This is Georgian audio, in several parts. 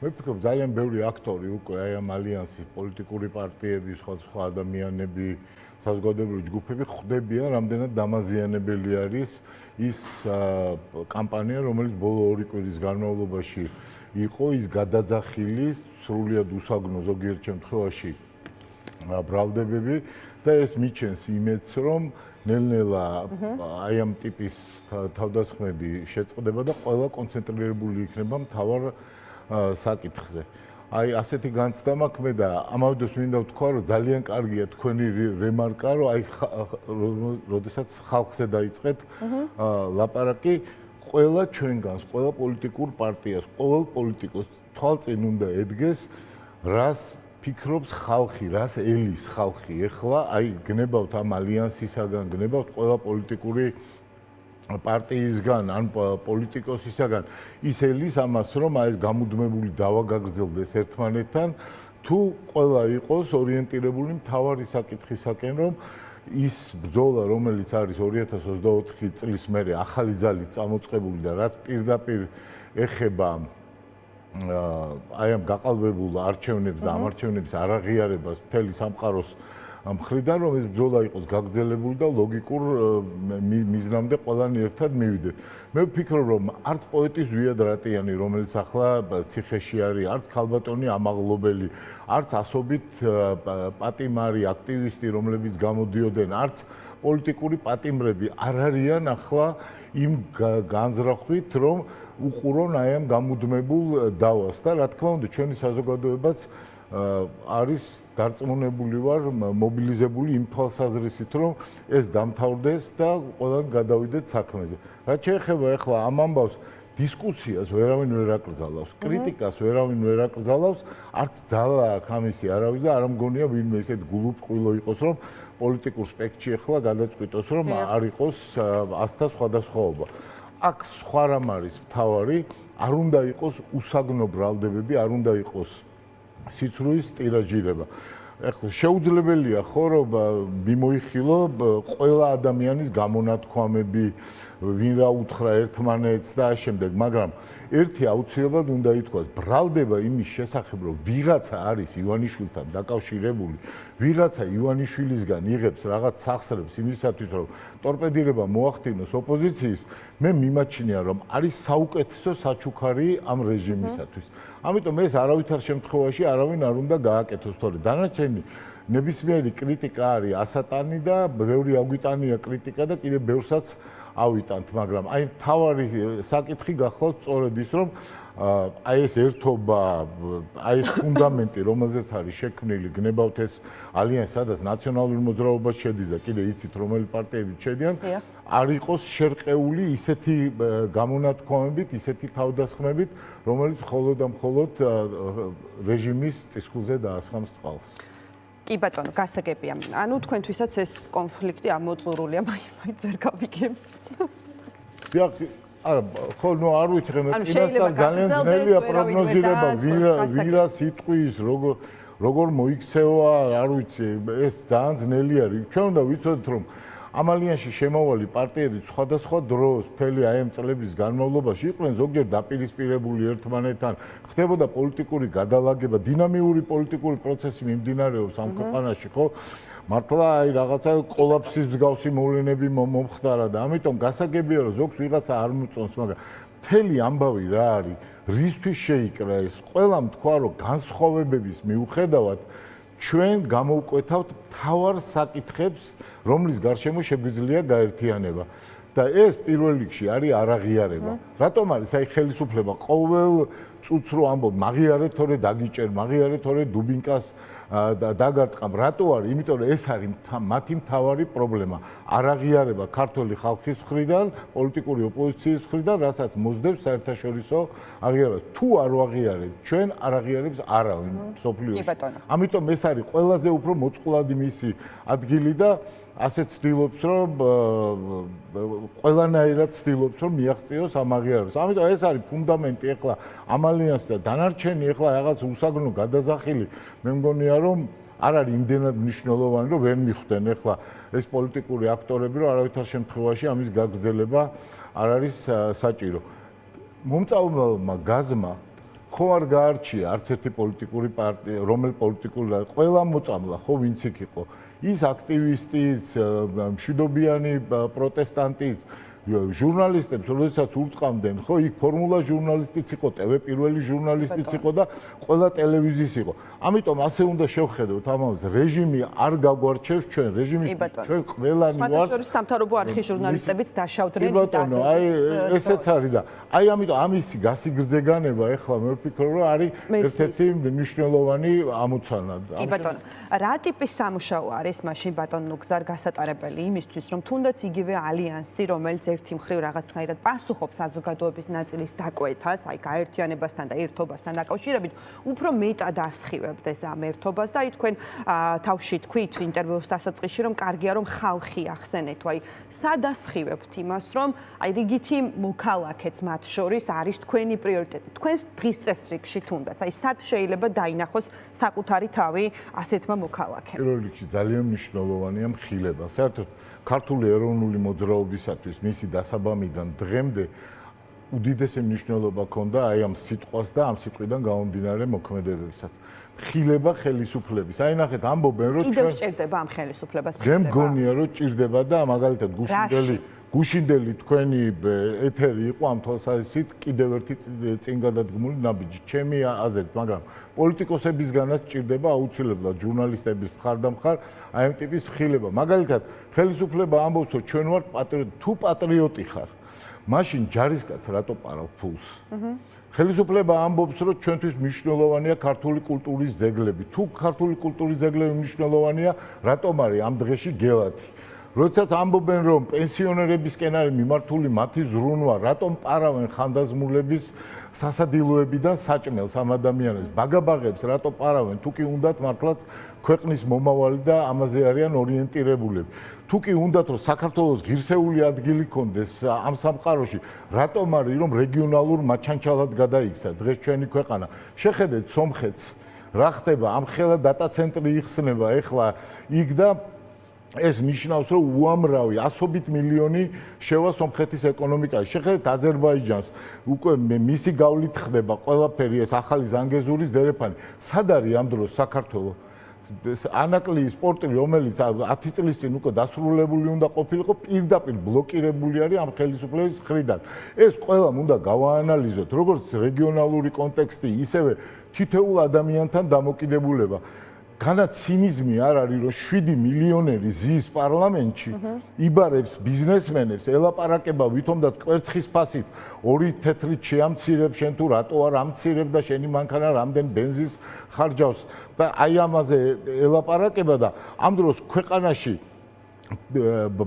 მე ვფიქრობ ძალიან ბევრი აქტორი უკვე აი ამ ალიანსის პოლიტიკური პარტიები, სხვა ადამიანები, საზოგადოებრივი ჯგუფები ხვდებიან, რამდენად დამაზიანებელი არის ის კამპანია, რომელიც ბოლო 2 კვირის განმავლობაში იყო, ის გადაძახილი, სრულიად უსაგნო ზოგიერთ შემთხვევაში ბრალდებები და ეს მიჩენს იმედს, რომ ნელ-ნელა აი ამ ტიპის თავდასხმები შეწყდება და ყველა კონცენტრირებული იქნება მთავარ საკითხზე. აი ასეთი განცდა მაქვს მე და ამავე დროს მინდა ვთქვა, რომ ძალიან კარგია თქვენი რემარკა, რომ აი როდესაც ხალხზე დაიწყეთ ლაპარაკი, ყველა ჩვენგანს, ყველა პოლიტიკურ პარტიას, ყოველ პოლიტიკოს თვალწინ უნდა ედგეს, რას ფიქრობს ხალხი, რას ელის ხალხი. ეხლა აი გნებავთ ამ ალიანსისაგან, გნებავთ ყველა პოლიტიკური პარტიისგან, ან პოლიტიკოსისაგან, ის ელის ამას, რომ აი ეს გამუდმებული დავა გაგრძელდეს ერთმანეთთან, თუ ყველა იყოს ორიენტირებული მთავარი საკითხისაკენ, რომ ის ბრძოლა, რომელიც არის 2024 წლის მერე ახალი ძალით წამოწყებული და რაც პირდაპირ ეხება აი ამ გაყალბებულ არჩევნებს და ამ არჩევნების არაღიარებას მთელი სამყაროს მხრიდან, რომ ეს ბრძოლა იყოს გაგრძელებული და ლოგიკურ მიზნამდე ყველანი ერთად მივიდეთ. მე ვფიქრობ, რომ არც პოეტი ზვიად რატიანი, რომელიც ახლა ციხეში არის, არც ქალბატონი ამაღლობელი, არც ასობით პატიმარი აქტივისტი, რომლებიც გამოდიოდნენ, არც პოლიტიკური პატიმრები არ არიან ახლა იმ განზრახვით, რომ უყურონ აი ამ გამუდმებულ დავას და რა თქმა უნდა, ჩვენი საზოგადოებაც არის დარწმუნებული ვარ, მობილიზებული იმ თვალსაზრისით, რომ ეს დამთავრდეს და ყველანი გადავიდეთ საქმეზე. რაც შეეხება ახლა ამ ამბავს, დისკუსიას ვერავინ ვერ აკრძალავს, კრიტიკას ვერავინ ვერ აკრძალავს, არც ძალა აქვს ამისი არავის და არ მგონია ვინმე ესეთ გულუბრყვილო იყოს, რომ პოლიტიკურ სპექტრში ახლა გადაწყვიტოს, რომ არ იყოს ასთა სხვადასხვაობა. აქ სხვა რამ არის მთავარი, არ უნდა იყოს უსაგნო ბრალდებები, არ უნდა იყოს სიცრუის ტირაჟირება. ეხლა შეუძლებელია ხო რომ მიმოიხილო ყველა ადამიანის გამონათქვამები, ვინ რა უთხრა ერთმანეთს და ამ შემდეგ, მაგრამ ერთი აუცილებლად უნდა ითქვას, ბრალდება იმის შესახებ, რომ ვიღაცა არის ივანიშვილთან დაკავშირებული, ვიღაცა ივანიშვილისგან იღებს რაღაც სახსრებს იმისათვის, რომ ტორპედირება მოახდინოს ოპოზიციის, მე მიმაჩნია, რომ არის საუკეთესო საჩუქარი ამ რეჟიმისათვის. ამიტომ ეს არავითარ შემთხვევაში არავინ არ უნდა გააკეთოს, თორე დანარჩენი ნებისმიერი კრიტიკა არის ასატანი და ბევრი აგვიტანია კრიტიკა და კიდევ ბევრსაც ავიტანთ, მაგრამ აი თავარი საკითხი გახლავთ სწორედ ის, რომ აი ეს ერთობა, აი ეს ფუნდამენტი, რომელზეც არის შექმნილი, გნებავთ ეს ალიანსი, სადაც ნაციონალური მოძრაობა შედის და კიდე იცით, რომელი პარტიები შედიან, არ იყოს შერყეული ისეთი გამონათქვამებით, ისეთი თავდასხმებით, რომელიც მხოლოდ და მხოლოდ რეჟიმის წისქვილზე დაასხამს წყალს. კი ბატონო, გასაგებია. ანუ თქვენთვისაც ეს კონფლიქტი ამოწურულია, მაინც ვერ გავიგებ. არა, ხო, ნუ არ ვიცი, მე წინასწარ ძალიან ძნელია პროგნოზირება, ვირა სიტყვის, როგორ მოიქცევა, არ ვიცი, ეს ძალიან ძნელი არის. ჩვენ უნდა ვიცოდეთ, რომ ამ ალიანსში შემავალი პარტიები სხვადასხვა დროს, მთელი აი ამ წლების განმავლობაში იყვნენ ზოგჯერ დაპირისპირებული ერთმანეთთან, ხდებოდა პოლიტიკური გადალაგება, დინამიური პოლიტიკური პროცესი მიმდინარეობს ამ ქვეყანაში, ხო? მართლა აი რაღაცა კოლაფსის მსგავსი მოვლენები მომხდარა და ამიტომ გასაგებია რომ ზოგს ვიღაცა არ მოწონს, მაგრამ მთელი ამბავი რა არის, რისთვის შეიკრა ეს? ყველამ თქვა რომ განსხვავებების მიუხედავად ჩვენ გამოვკვეთავთ მთავარ საკითხებს, რომლის გარშემო შეგვიძლია გაერთიანება. და ეს პირველ რიგში არის არაღიარება. რატომ არის აი ხელისუფლება ყოველ წუთს რო ამბობ, მაგიარე თორე დაგიჭერ, მაგიარე თორე დუბინკას დაგარტყამ. რატო არის? იმიტომ რომ ეს არის მათი მთავარი პრობლემა. არაღიარება ქართული ხალხის მხრიდან, პოლიტიკური ოპოზიციის მხრიდან, რასაც მოსდევს საერთაშორისო აღიარებას. თუ არ ვაღიარებთ, ჩვენ არ აღიარებს არავინ სოფლიოში. ამიტომ ეს არის ყველაზე უფრო მოწყვლადი მისი ადგილი და ასე ცდილობს, რომ ყველანაირად ცდილობს, რომ მიაღწიოს ამ აღიარებას. ამიტომ ეს არის ფუნდამენტი ახლა ამ ალიანსის და დანარჩენი ახლა რაღაც უსაგნო გადაზახილი, მე მგონია, რომ არ არის იმდენად მნიშვნელოვანი, რომ ვერ მიხვდნენ ახლა ეს პოლიტიკური აქტორები, რომ არავითარ შემთხვევაში ამის გაგრძელება არ არის საჭირო. მომწავლმა გაზმა ხო არ გაარჩია არც ერთი პოლიტიკური პარტია, რომელ პოლიტიკურ ყველა მოწამლა, ხო ვინც იქ იყო. ის აქტივისტიც, მშვიდობიანი პროტესტანტიც, ჟურნალისტებს, როდესაც ურტყამდნენ, ხო, იქ ფორმულა ჟურნალისტიც იყო, TV პირველი ჟურნალისტიც იყო და ყველა ტელევიზიის იყო. ამიტომ ასე უნდა შევხედოთ ამას, რეჟიმი არ გაგვარჩევს ჩვენ, რეჟიმის ჩვენ ყველანი ვართ. სხვადასხვა სამთავრობო არქის ჟურნალისტებიც დაშავდნენ კი ბატონო, აი ესეც არის და აი ამიტომ ამისი გასიგრძეგანება ეხლა მე ვფიქრობ, რომ არის ერთ-ერთი მნიშვნელოვანი ამოცანა. კი ბატონო, რა ტიპის სამუშაო არის მაშინ ბატონ ნუგზარ გასატარებელი იმისთვის, რომ თუნდაც იგივე ალიანსი, რომელიც ერთი მხრივ რაღაცნაირად პასუხობს საზოგადოების ნაწილის დაკვეთას, აი გაერთიანებასთან და ერთობასთან დაკავშირებით, უფრო მეტად ასხივებდეს ამ ერთობას და აი თქვენ თავში თქვით ინტერვიუს დასაწყისში, რომ კარგია რომ ხალხი ახსენეთო, აი სად ასხივებთ იმას, რომ აი რიგითი მოქალაქეც მათ შორის არის თქვენი პრიორიტეტი, თქვენს დღის წესრიგში თუნდაც, აი სად შეიძლება დაინახოს საკუთარი თავი ასეთმა მოქალაქემ? პირველ რიგში ძალიან მნიშვნელოვანია მხილება. საერთოდ ქართული ეროვნული მოძრაობისათვის მისი დასაბამიდან დღემდე უდიდესი მნიშვნელობა ჰქონდა აი ამ სიტყვას და ამ სიტყვიდან გამომდინარე მოქმედებებსაც. მხილება ხელისუფლების. აი ნახეთ, ამბობენ რომ კიდევ სჭირდება ამ ხელისუფლებას მე მგონია რომ ჭირდება და მაგალითად გუშინდელი თქვენი ეთერი იყო ამ თვალსაზრისით კიდევ ერთი წინ გადადგმული ნაბიჯი. ჩემი აზრით, მაგრამ პოლიტიკოსებისგანაც ჭირდება აუცილებლად ჟურნალისტების მხარდამხარ აი ამ ტიპის მხილება. მაგალითად, ხელისუფლება ამბობს რომ ჩვენ ვართ პატრიოტი, თუ პატრიოტი ხარ, მაშინ ჯარისკაც რატო პარავ ფულს? ხელისუფლება ამბობს რომ ჩვენთვის მნიშვნელოვანია ქართული კულტურის ძეგლები. თუ ქართული კულტურის ძეგლები მნიშვნელოვანია, რატომ არის ამ დღეში გელათი? როდესაც ამბობენ რომ პენსიონერებისკენ არის მიმართული მათი ზრუნვა, რატომ პარავენ ხანდაზმულების სასადილოებიდან საჭმელს ამ ადამიანებს, ბაგაბაღებს რატო პარავენ, თუ კი უნდათ მართლაც ქვეყნის მომავალი და ამაზე არიან ორიენტირებულები. თუ კი უნდათ რომ საქართველოს ღირსეული ადგილი კონდეს ამ სამყაროში, რატომ არის რომ რეგიონალურ მაჩანჩალად გადაიქცა დღეს ჩვენი ქვეყანა? შეხედეთ სომხეთს, რა ხდება, ამ ხელა დატა ცენტრი იხსნება ეხლა იქ და ეს ნიშნავს რომ უამრავი ასობით მილიონი შევა სომხეთის ეკონომიკაში. შეხედეთ აზერბაიჯანს, უკვე მისი გავლით ხდება ყველაფერი ეს ახალი ზანგეზურის დერეფანი. სად არის ამ დროს საქართველო? ანაკლიის პორტი, რომელიც 10 წლის წინ უკვე დასრულებული უნდა ყოფილიყო, პირდაპირ ბლოკირებული არის ამ ხელისუფლების მხრიდან. ეს ყველამ უნდა გავაანალიზოთ, როგორც რეგიონალური კონტექსტი, ისევე თითოეულ ადამიანთან დამოკიდებულება. განაც ცინიზმი არ არის, რომ 7 მილიონერი ზის პარლამენტში იბარებს ბიზნესმენებს, ელაპარაკება ვითომდაც კვერცხის ფასით, 2 თეთრით შეამცირებ შენ თუ რატო არ ამცირებ და შენი მანქანა რამდენ ბენზინს ხარჯავს და აი ამაზე ელაპარაკება და ამ დროს ქვეყანაში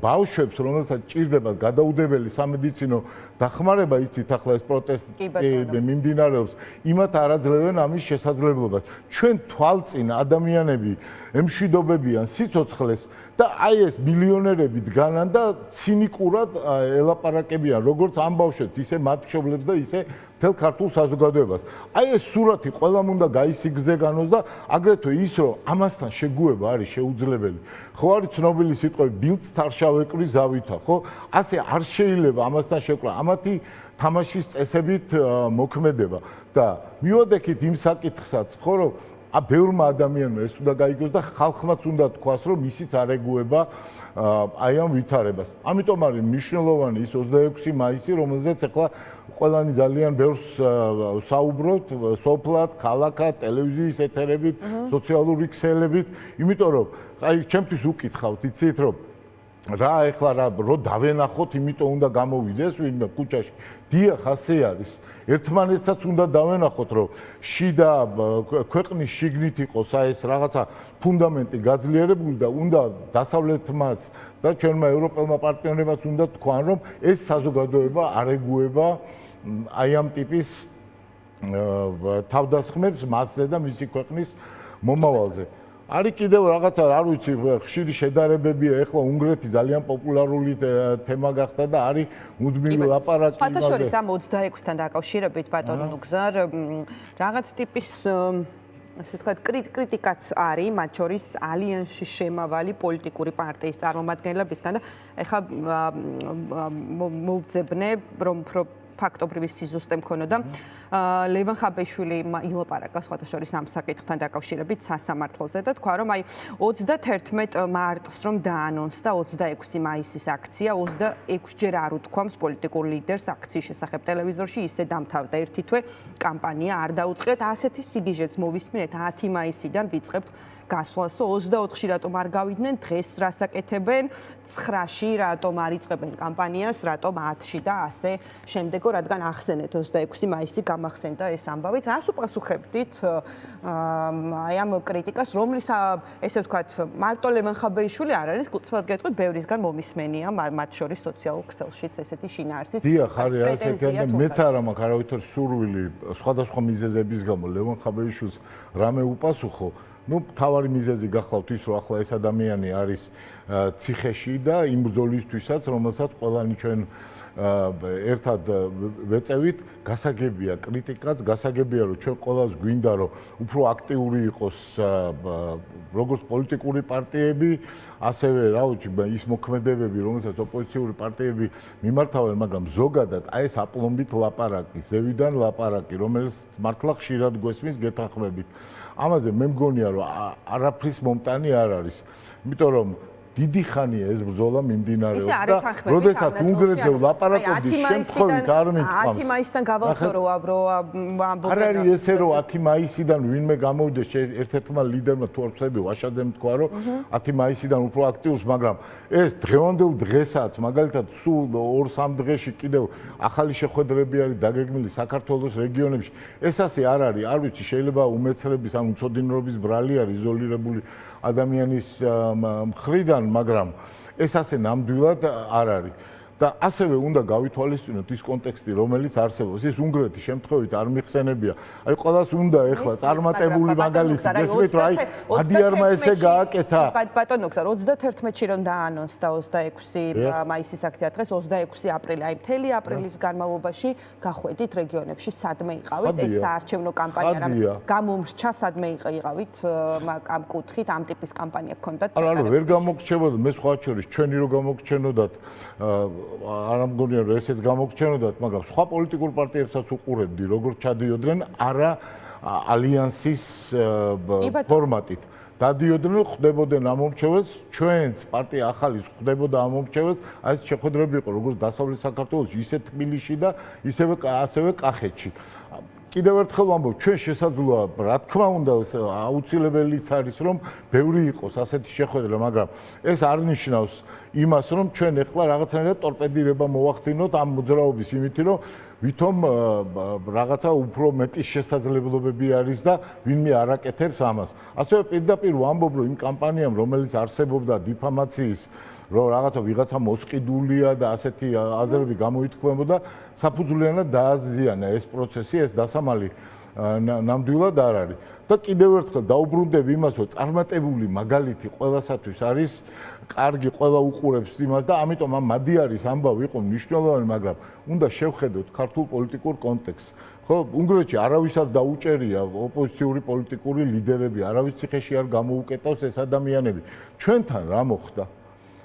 ბავშვებს, რომელსაც ჭირდება გადაუდებელი სამედიცინო დახმარება, იცით ახლა ეს პროტესტი მიმდინარეობს, იმათ არ აძლევენ ამის შესაძლებლობას. ჩვენ თვალწინ ადამიანები ემშვიდობებიან სიცოცხლეს და აი ეს მილიონერები დგანან და ცინიკურად ელაპარაკებიან, როგორც ამ ბავშვებს, ისე მათ მშობლებს და ისე მთელ ქართულ საზოგადოებას. აი ეს სურათი ყველამ უნდა გაისიგრძეგანოს და აგრეთვე ის, რომ ამასთან შეგუება არის შეუძლებელი. ხო არის ცნობილი სიტყვა ბილდს თარშავეკრი ზავითა, ხო? ასე არ შეიძლება ამასთან შეკრა. ამათი თამაშის წესებით მოქმედება და მივადექით იმ საკითხსაც, ხო, რომ ბევრმა ადამიანმა ეს უნდა გაიგოს და ხალხმაც უნდა თქვას, რომ ისიც არ ეგუება აი ამ ვითარებას. ამიტომ არის მნიშვნელოვანი ის 26 მაისი, რომელზეც ახლა ყველანი ძალიან ბევრს საუბრობთ, სოფლად, ქალაქად, ტელევიზიის ეთერებით, სოციალური ქსელებით, იმიტომ რომ აი ჩემთვის უკითხავთ, იცით რომ რა ეხლა რო დავენახოთ, იმიტომ უნდა გამოვიდეს ვინმე ქუჩაში. დიახ, ასე არის. ერთმანეთსაც უნდა დავენახოთ, რომ შიდა ქვეყნის შიგნით იყოს ეს რაღაცა ფუნდამენტი გაძლიერებული და უნდა დასავლეთმაც და ჩვენმა ევროპელმა პარტნიორებმაც უნდა თქვან, რომ ეს საზოგადოება არ ეგუება აი ამ ტიპის თავდასხმებს მასზე და მისი ქვეყნის მომავალზე. არის კიდევ რაღაცა, არ ვიცი, ხშირი შედარებებია, ეხლა უნგრეთი ძალიან პოპულარული თემა გახდა და არის მუდმივი ლაპარაკი იმაზე. ფათაშორის ამ 26-თან დაკავშირებით ბატონო ნუგზარ, რაღაც ტიპის ასე ვთქვათ, კრიტიკაც არის, მათ შორის ალიანსში შემავალი პოლიტიკური პარტიის წარმომადგენლებისგან და ეხლა მოვძებნე, რომ ფაქტობრივი სიზუსტე მქონოდა. ლევან ხაბეიშვილი ილაპარაკა სხვათა შორის ამ საკითხთან დაკავშირებით სასამართლოზე და თქვა, რომ აი 31 მარტს რომ დაანონსდა 26 მაისის აქცია, 26ჯერ არ უთქვამს პოლიტიკურ ლიდერს აქციის შესახებ ტელევიზორში, ისე დამთავრდა ერთი თვე კამპანია არ დაუწყეთ. ასეთი სიგიჟეც მოვისმინეთ 10 მაისიდან ვიწყებთ გასვლასო 24-ში რატომ არ გავიდნენ, დღეს რას აკეთებენ, 9-ში რატომ არ იწყებენ კამპანიას, რატომ 10-ში და ასე შემდეგო, რადგან ახსენეთ 26 მაისი გამახსენდა ეს ამბავიც. რას უპასუხებდით აი ამ კრიტიკას, რომლის ესე ვთქვათ, მარტო ლევან ხაბეიშვილი არ არის, გულწრფელად გეტყვით, ბევრისგან მომისმენია, მათ შორის სოციალურ ქსელშიც ესეთი შინაარსის. დიახ, არის ასეთი და მეც არ მაქვს არავითარ სურვილი სხვადასხვა მიზეზების გამო ლევან ხაბეიშვილს რამე უპასუხო. თავარი მიზეზი გახლავთ ის, რომ ახლა ეს ადამიანი არის ციხეში და იმ ბრძოლისთვისაც, რომელსაც ყველანი ჩვენ ერთად ვეწევით, გასაგებია კრიტიკაც, გასაგებია, რომ ჩვენ ყველას გვინდა, რომ უფრო აქტიური იყოს როგორც პოლიტიკური პარტიები, ასევე რა ვიცი, ის მოქმედებები, რომელსაც ოპოზიციური პარტიები მიმართავენ, მაგრამ ზოგადად აი ეს აპლომბით ლაპარაკი, ზევიდან ლაპარაკი, რომელიც მართლა ხშირად გვესმის გეთანხმებით. ამაზე მე მგონია, რომ არაფრის მომტანი არ არის, იმიტომ რომ დიდი ხანია ეს ბრძოლა მიმდინარეობს და როდესაც უნგრეთზე ვლაპარაკობდი შემთხვევით არ მითქვამს 10 მაისიდან გავალთო არ არის ესე რომ 10 მაისიდან ვინმე გამოვიდეს ერთ-ერთმა ლიდერმა თუ არ ვწდები ვაშაძემ თქვა რომ 10 მაისიდან უფრო აქტიურს მაგრამ ეს დღევანდელ დღესაც მაგალითად სულ 2-3 დღეში კიდევ ახალი შეხვედრები არის დაგეგმილი საქართველოს რეგიონებში ეს ასე არ არის არ ვიცი შეიძლება უმეცრების ან უცოდინრობის ბრალი არის იზოლირებული ადამიანის მხრიდან, მაგრამ ეს ასე ნამდვილად არ არის. და ასევე უნდა გავითვალისწინოთ ის კონტექსტი, რომელიც არსებობს. ეს უნგრეთის შემთხვევით არ მიხსენებია. აი ყველას უნდა ეხლა წარმატებული მაგალითი გესმით, რომ აი ადიარმა ესე გააკეთა. ბატონო გზა 31-ში რომ დაანონსდა 26 მაისის აქცია დღეს 26 აპრილი, აი მთელი აპრილის განმავლობაში გახვედით რეგიონებში სადმე იყავით ეს საარჩევნო კამპანია რამ გამომრჩა სადმე იყავით ამ კუთხით ამ ტიპის კამპანია გქონდათ. არა, ვერ გამოგრჩებოდა მე სხვა შორის ჩვენი რო გამოგრჩენოდათ არ ამგონია რომ ესეც გამოგჩენოდათ, მაგრამ სხვა პოლიტიკურ პარტიებსაც უყურებდი, როგორ ჩადიოდნენ არა ალიანსის ფორმატით. დადიოდნენ, ხდებოდნენ ამ მომრჩეველს, ჩვენც პარტია ახალის ხდებოდა ამ მომრჩეველს, აი ეს შეხვედრები იყო როგორც დასავლეთ საქართველოში, ისე თბილისში და ასევე კახეთში. კიდევ ერთხელ ვამბობ, ჩვენ შესაძლოა, რა თქმა უნდა, აუცილებელიც არის, რომ ბევრი იყოს ასეთი შეხვედრა, მაგრამ ეს არ ნიშნავს იმას, რომ ჩვენ ეხლა რაღაცნაირად ტორპედირება მოვახდინოთ ამ მოძრაობის იმითი, რომ ვითომ რაღაცა უფრო მეტი შესაძლებლობები არის და ვინმე არ აკეთებს ამას. ასევე პირდაპირ ვამბობ, რომ იმ კამპანიამ, რომელიც არსებობდა დიფამაციის რომ რაღაცა ვიღაცა მოსყიდულია და ასეთი აზრები გამოითქმებოდა, საფუძვლიანად დააზიანა ეს პროცესი, ეს დასამალი ნამდვილად არ არის. და კიდევ ერთხელ დაუბრუნდები იმას, რომ წარმატებული მაგალითი ყველასათვის არის კარგი, ყველა უყურებს იმას და ამიტომ ამ მადიარის ამბავი იყო მნიშვნელოვანი, მაგრამ უნდა შევხედოთ ქართულ პოლიტიკურ კონტექსტს. ხო, უნგრეთში არავის არ დაუჭერია ოპოზიციური პოლიტიკური ლიდერები, არავის ციხეში არ გამოუკეტავს ეს ადამიანები. ჩვენთან რა მოხდა?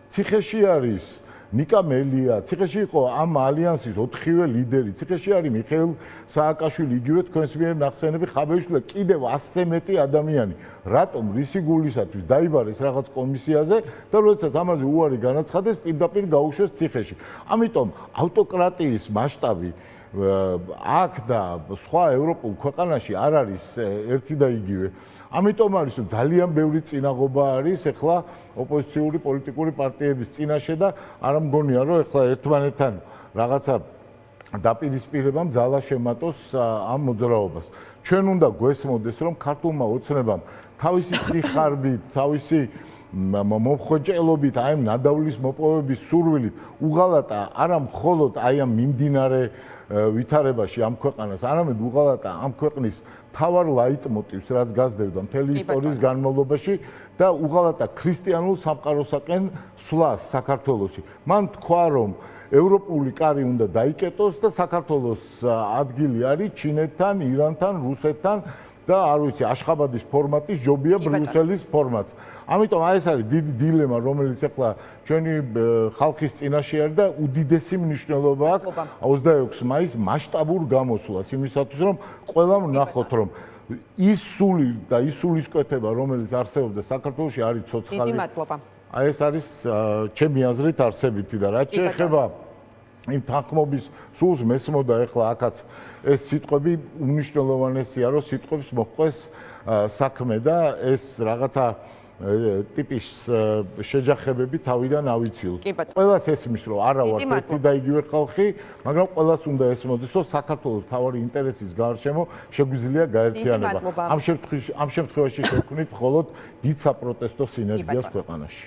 ციხეში არის ნიკა მელია, ციხეში იყო ამ ალიანსის 4-ვე ლიდერი, ციხეში არის მიხეილ სააკაშვილი, იგივე თქვენს მიერ ნახსენები ხაბეიშვილი და კიდევ 100-ზე მეტი ადამიანი. რატომ რისი გულისათვის დაიბარეს რაღაც კომისიაზე და როდესაც ამაზე უარი განაცხადეს, პირდაპირ გაუშვეს ციხეში. ამიტომ ავტოკრატიის მასშტაბი აქ და სხვა ევროპულ ქვეყანაში არ არის ერთი და იგივე. ამიტომ არის რომ ძალიან ბევრი წინაღობა არის ეხლა ოპოზიციური პოლიტიკური პარტიების წინაშე და არ მგონია რომ ეხლა ერთმანეთთან რაღაცა დაპირისპირებამ ძალა შემატოს ამ მოძრაობას. ჩვენ უნდა გვესმოდეს რომ ქართულმა ოცნებამ თავისი სიხარბით, თავისი მომხვეჭელობით, აი ამ ნადავლის მოპოვების სურვილით უღალატა არა მხოლოდ აი ამ მიმდინარე ვითარებაში ამ ქვეყანას, არამედ უღალატა ამ ქვეყნის თავარ ლაიტმოტივს, რაც გასდევდა მთელი ისტორიის განმავლობაში და უღალატა ქრისტიანულ სამყაროსაკენ სვლას საქართველოში. მან თქვა, რომ ევროპული კარი უნდა დაიკეტოს და საქართველოს ადგილი არის ჩინეთთან, ირანთან, რუსეთთან და არ ვიცი, აშხაბადის ფორმატის ჯობია ბრიუსელის ფორმატს. ამიტომ აი ეს არის დიდი დილემა, რომელიც ახლა ჩვენი ხალხის წინაშე არის და უდიდესი მნიშვნელობა აქვს 26 მაისს მასშტაბურ გამოსვლას იმისათვის, რომ ყველამ ნახოთ, რომ ის სული და ის სულისკვეთება, რომელიც არსებობდა საქართველოში, არის ცოცხალი. დიდი მადლობა. აი ეს არის ჩემი აზრით არსებითი და რაც შეეხება იმ თანხმობის სულს მესმოდა ახლა აქაც ეს სიტყვები უნიშნელოვანესია, რომ სიტყვებს მოჰყვეს საქმე და ეს რაღაცა ტიპის შეჯახებები თავიდან ავიცილოთ. ყველას ესმის, რომ არა ვართ ერთი და იგივე ხალხი, მაგრამ ყველას უნდა ესმოდეს, რომ საქართველოს მთავარი ინტერესის გარშემო შეგვიძლია გაერთიანება. ამ შემთხვევაში შევქმნით მხოლოდ დიდ საპროტესტო სინერგიას ქვეყანაში.